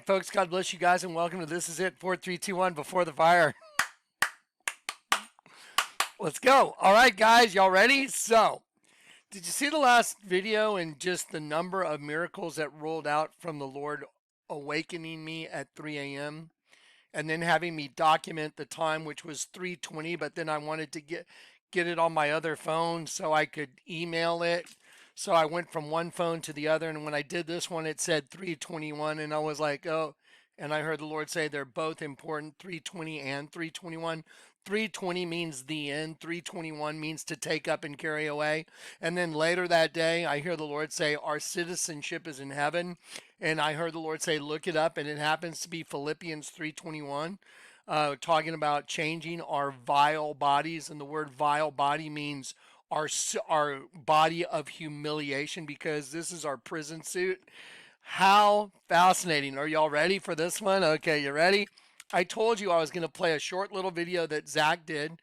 Folks, God bless you guys and welcome to This Is It 4321 Before the Fire. Let's go. All right, guys, y'all ready? So, did you see the last video and just the number of miracles that rolled out from the Lord awakening me at 3 a.m. and then having me document the time, which was 3:20, but then I wanted to get it on my other phone so I could email it. So I went from one phone to the other, and when I did this one, it said 3:21, and I was like, oh, and I heard the Lord say they're both important, 3:20 and 3:21. 3:20 means the end, 3:21 means to take up and carry away. And then later that day, I hear the Lord say, our citizenship is in heaven. And I heard the Lord say, look it up, and it happens to be Philippians 3:21, talking about changing our vile bodies. And the word vile body means our body of humiliation, because this is our prison suit. How fascinating. Are y'all ready for this one? Okay, you ready? I told you I was going to play a short little video that Zach did,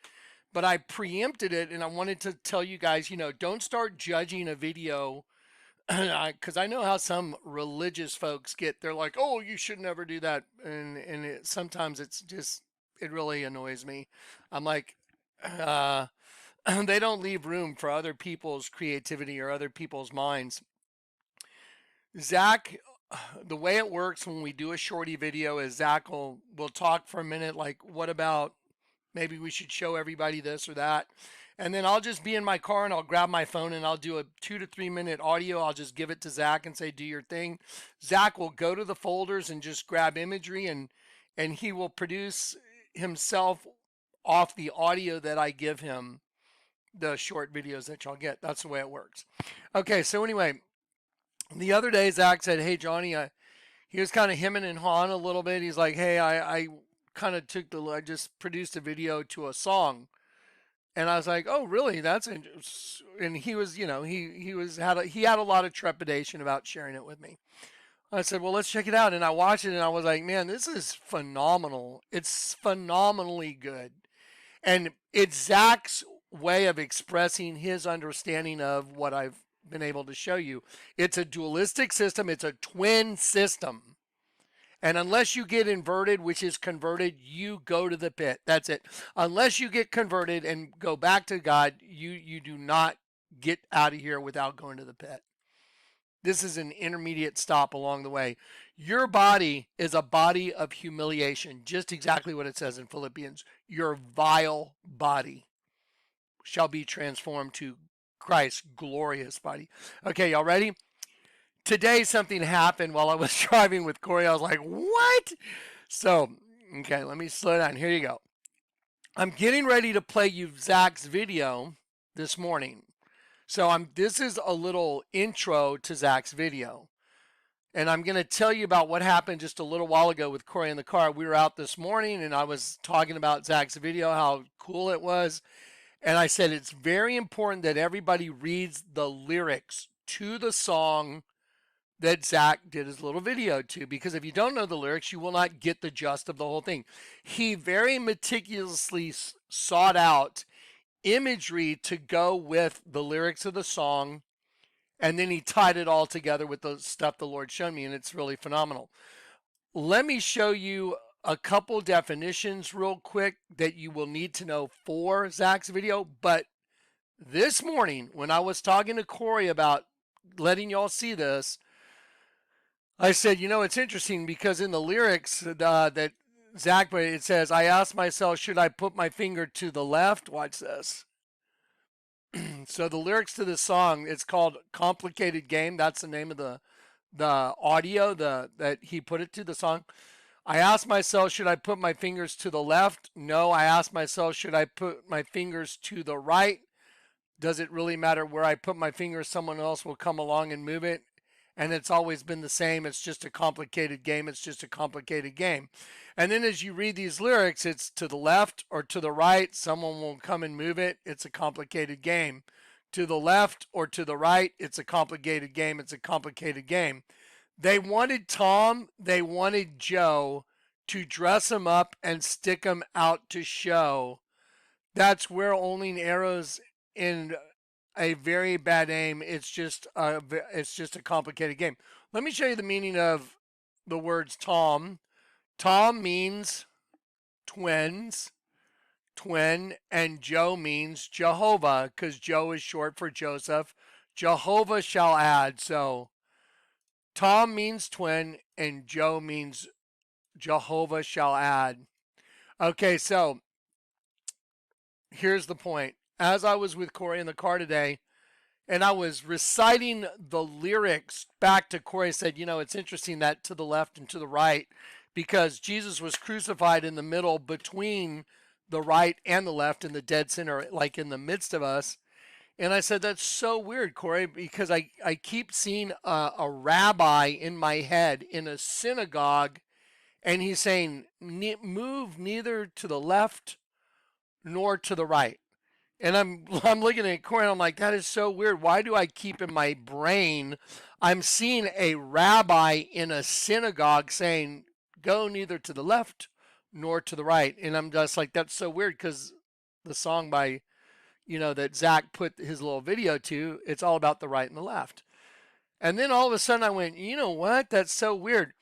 but I preempted it and I wanted to tell you guys, don't start judging a video because I know how some religious folks get. They're like, oh, you should never do that. And sometimes it really annoys me. I'm like, uh, they don't leave room for other people's creativity or other people's minds. Zach, the way it works when we do a shorty video is Zach will talk for a minute, like, what about maybe we should show everybody this or that. And then I'll just be in my car and I'll grab my phone and I'll do a 2 to 3 minute audio. I'll just give it to Zach and say, do your thing. Zach will go to the folders and just grab imagery, and he will produce himself off the audio that I give him, the short videos that y'all get. That's the way it works. Okay, so anyway, the other day Zach said, hey, Johnny, he was kind of hemming and hawing a little bit. He's like, hey, I kind of I just produced a video to a song. And I was like, oh, really? That's interesting. And he was, he had a lot of trepidation about sharing it with me. I said, well, let's check it out. And I watched it and I was like, man, this is phenomenal. It's phenomenally good. And it's Zach's way of expressing his understanding of what I've been able to show you. It's a dualistic system. It's a twin system. And unless you get inverted, which is converted, you go to the pit. That's it. Unless you get converted and go back to God, you do not get out of here without going to the pit. This is an intermediate stop along the way. Your body is a body of humiliation, just exactly what it says in Philippians. Your vile body shall be transformed to Christ's glorious body. Okay, y'all ready? Today something happened while I was driving with Corey. I was like, what? So, okay, let me slow down. Here you go. I'm getting ready to play you Zach's video this morning. So this is a little intro to Zach's video. And I'm going to tell you about what happened just a little while ago with Corey in the car. We were out this morning and I was talking about Zach's video, how cool it was. And I said, it's very important that everybody reads the lyrics to the song that Zach did his little video to, because if you don't know the lyrics, you will not get the gist of the whole thing. He very meticulously sought out imagery to go with the lyrics of the song, and then he tied it all together with the stuff the Lord showed me, and it's really phenomenal. Let me show you a couple definitions real quick that you will need to know for Zach's video. But this morning, when I was talking to Corey about letting y'all see this, I said, it's interesting because in the lyrics that Zach put, it says, I asked myself, should I put my finger to the left? Watch this. So the lyrics to this song, it's called Complicated Game. That's the name of the audio that he put it to, the song. I asked myself, should I put my fingers to the left? No. I asked myself, should I put my fingers to the right? Does it really matter where I put my fingers? Someone else will come along and move it. And it's always been the same. It's just a complicated game. It's just a complicated game. And then as you read these lyrics, it's to the left or to the right. Someone will come and move it. It's a complicated game. To the left or to the right, it's a complicated game. It's a complicated game. They wanted Tom, they wanted Joe to dress him up and stick him out to show. That's where only arrows in a very bad aim. It's just a complicated game. Let me show you the meaning of the words Tom. Tom means twins, twin, and Joe means Jehovah, because Joe is short for Joseph. Jehovah shall add. So Tom means twin, and Joe means Jehovah shall add. Okay, so here's the point. As I was with Corey in the car today, and I was reciting the lyrics back to Corey, I said, it's interesting that to the left and to the right, because Jesus was crucified in the middle between the right and the left in the dead center, like in the midst of us. And I said, that's so weird, Corey, because I keep seeing a rabbi in my head in a synagogue, and he's saying, move neither to the left nor to the right. And I'm looking at Corey and I'm like, that is so weird. Why do I keep in my brain, I'm seeing a rabbi in a synagogue saying, go neither to the left nor to the right. And I'm just like, that's so weird, because the song by, that Zack put his little video to, it's all about the right and the left. And then all of a sudden I went, you know what? That's so weird.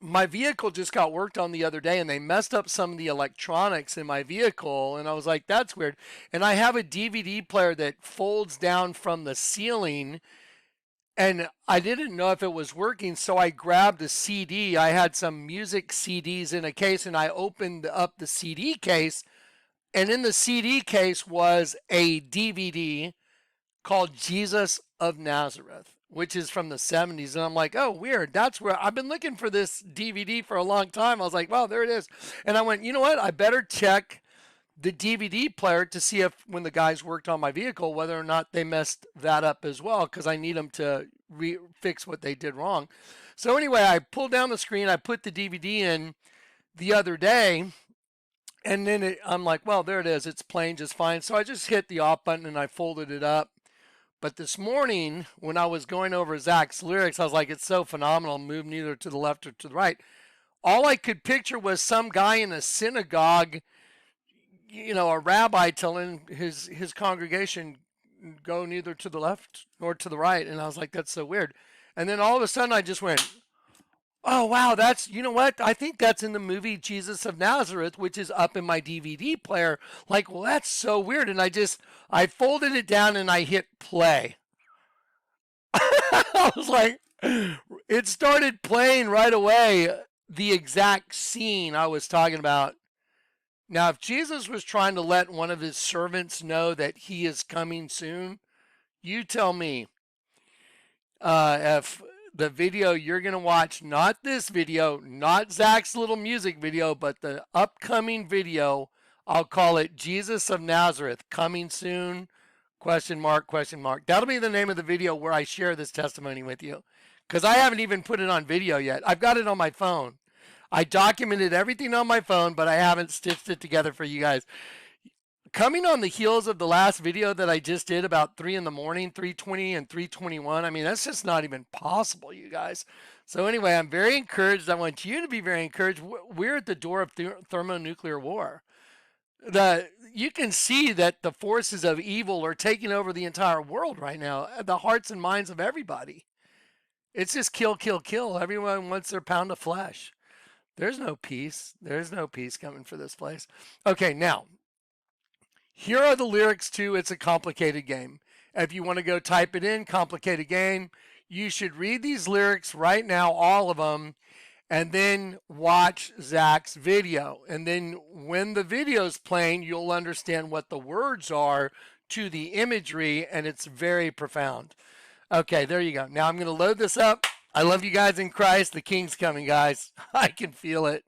My vehicle just got worked on the other day, and they messed up some of the electronics in my vehicle, and I was like, that's weird. And I have a DVD player that folds down from the ceiling, and I didn't know if it was working, so I grabbed a CD. I had some music CDs in a case, and I opened up the CD case, and in the CD case was a DVD called Jesus of Nazareth, which is from the 70s. And I'm like, oh, weird. That's where I've been looking for this DVD for a long time. I was like, well, there it is. And I went, you know what? I better check the DVD player to see if, when the guys worked on my vehicle, whether or not they messed that up as well, because I need them to fix what they did wrong. So anyway, I pulled down the screen. I put the DVD in the other day, and then I'm like, well, there it is. It's playing just fine. So I just hit the off button and I folded it up. But this morning, when I was going over Zack's lyrics, I was like, it's so phenomenal. Move neither to the left or to the right. All I could picture was some guy in a synagogue, a rabbi telling his congregation, go neither to the left nor to the right. And I was like, that's so weird. And then all of a sudden I just went, oh, wow, that's, you know what? I think that's in the movie Jesus of Nazareth, which is up in my DVD player. Like, well, that's so weird. And I folded it down and I hit play. I was like, it started playing right away, the exact scene I was talking about. Now, if Jesus was trying to let one of his servants know that he is coming soon, you tell me. If the video you're going to watch, not this video, not Zack's little music video, but the upcoming video, I'll call it Jesus of Nazareth, coming soon, question mark, question mark. That'll be the name of the video where I share this testimony with you, because I haven't even put it on video yet. I've got it on my phone. I documented everything on my phone, but I haven't stitched it together for you guys. Coming on the heels of the last video that I just did about 3 in the morning, 3:20 and 3:21, I mean, that's just not even possible, you guys. So anyway, I'm very encouraged. I want you to be very encouraged. We're at the door of thermonuclear war. You can see that the forces of evil are taking over the entire world right now, the hearts and minds of everybody. It's just kill, kill, kill. Everyone wants their pound of flesh. There's no peace. There's no peace coming for this place. Okay, now, here are the lyrics to It's a Complicated Game. If you want to go type it in, Complicated Game, you should read these lyrics right now, all of them, and then watch Zack's video. And then when the video's playing, you'll understand what the words are to the imagery, and it's very profound. Okay, there you go. Now I'm going to load this up. I love you guys in Christ. The King's coming, guys. I can feel it.